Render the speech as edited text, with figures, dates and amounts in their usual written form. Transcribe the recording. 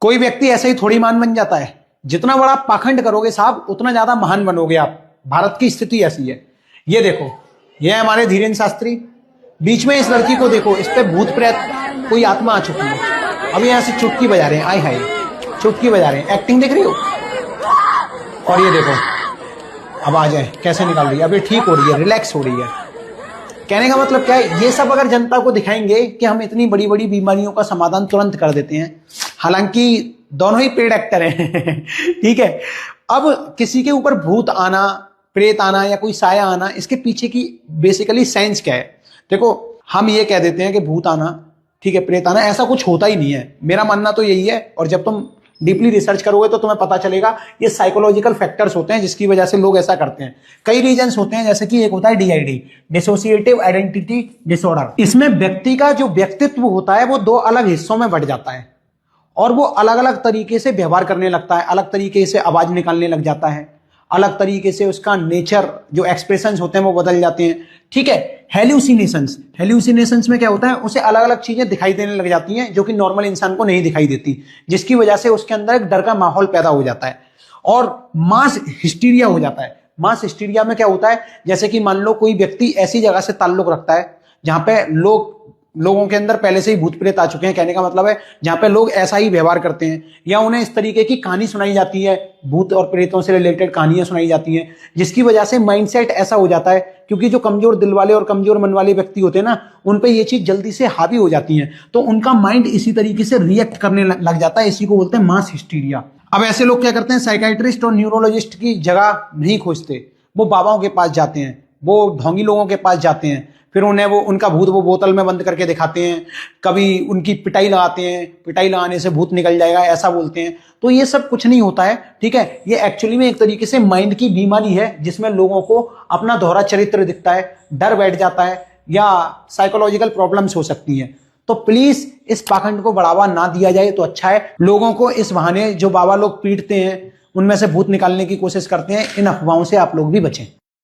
कोई व्यक्ति ऐसे ही थोड़ी महान बन जाता है। जितना बड़ा पाखंड करोगे साहब उतना ज्यादा महान बनोगे आप। भारत की स्थिति ऐसी है। ये देखो, ये है हमारे धीरेन्द्र शास्त्री। बीच में इस लड़की को देखो, इस पे भूत प्रेत कोई आत्मा आ चुकी है। अभी यहां से चुटकी बजा रहे हैं, आय हाय चुटकी बजा रहे हैं। एक्टिंग देख रही हो। और ये देखो अब आ जाए कैसे निकाल रही है, अभी ठीक हो रही है, रिलैक्स हो रही है। कहने का मतलब क्या है, ये सब अगर जनता को दिखाएंगे कि हम इतनी बड़ी बड़ी बीमारियों का समाधान तुरंत कर देते हैं। हालांकि दोनों ही पेड एक्टर हैं ठीक है। अब किसी के ऊपर भूत आना, प्रेत आना या कोई साया आना, इसके पीछे की बेसिकली साइंस क्या है। देखो, हम ये कह देते हैं कि भूत आना, ठीक है, प्रेत आना, ऐसा कुछ होता ही नहीं है। मेरा मानना तो यही है। और जब तुम डीपली रिसर्च करोगे तो तुम्हें पता चलेगा ये साइकोलॉजिकल फैक्टर्स होते हैं जिसकी वजह से लोग ऐसा करते हैं। कई रीजंस होते हैं, जैसे कि एक होता है DID, डिसोसिएटिव आइडेंटिटी डिसऑर्डर। इसमें व्यक्ति का जो व्यक्तित्व होता है वो दो अलग हिस्सों में बढ़ जाता है और वो अलग अलग तरीके से व्यवहार करने लगता है, अलग तरीके से आवाज निकालने लग जाता है, अलग तरीके से उसका नेचर, जो एक्सप्रेशंस होते हैं वो बदल जाते हैं। ठीक है। हेल्यूसिनेशंस में क्या होता है, उसे अलग अलग चीजें दिखाई देने लग जाती हैं जो कि नॉर्मल इंसान को नहीं दिखाई देती, जिसकी वजह से उसके अंदर एक डर का माहौल पैदा हो जाता है और मास हिस्टीरिया हो जाता है। मास हिस्टीरिया में क्या होता है, जैसे कि मान लो कोई व्यक्ति ऐसी जगह से ताल्लुक रखता है जहां पे लोगों के अंदर पहले से ही भूत प्रेत आ चुके हैं। कहने का मतलब है जहां पे लोग ऐसा ही व्यवहार करते हैं या उन्हें इस तरीके की कहानी सुनाई जाती है, भूत और प्रेतों से रिलेटेड कहानियां सुनाई जाती हैं, जिसकी वजह से माइंडसेट ऐसा हो जाता है। क्योंकि जो कमजोर दिल वाले और कमजोर मन वाले व्यक्ति होते हैं ना, उन पे ये चीज जल्दी से हावी हो जाती है, तो उनका माइंड इसी तरीके से रिएक्ट करने लग जाता है। इसी को बोलते हैं मास हिस्टीरिया। अब ऐसे लोग क्या करते हैं, साइकाइट्रिस्ट और न्यूरोलॉजिस्ट की जगह नहीं खोजते, वो बाबाओं के पास जाते हैं, वो ढोंगी लोगों के पास जाते हैं, फिर उन्हें उनका भूत वो बोतल में बंद करके दिखाते हैं, कभी उनकी पिटाई लगाते हैं, पिटाई लगाने से भूत निकल जाएगा ऐसा बोलते हैं। तो ये सब कुछ नहीं होता है। ठीक है। ये एक्चुअली में एक तरीके से माइंड की बीमारी है जिसमें लोगों को अपना दोहरा चरित्र दिखता है, डर बैठ जाता है या साइकोलॉजिकल प्रॉब्लम्स हो सकती हैं। तो प्लीज इस पाखंड को बढ़ावा ना दिया जाए तो अच्छा है। लोगों को इस बहाने जो बाबा लोग पीटते हैं, उनमें से भूत निकालने की कोशिश करते हैं, इन अफवाहों से आप लोग भी बचें।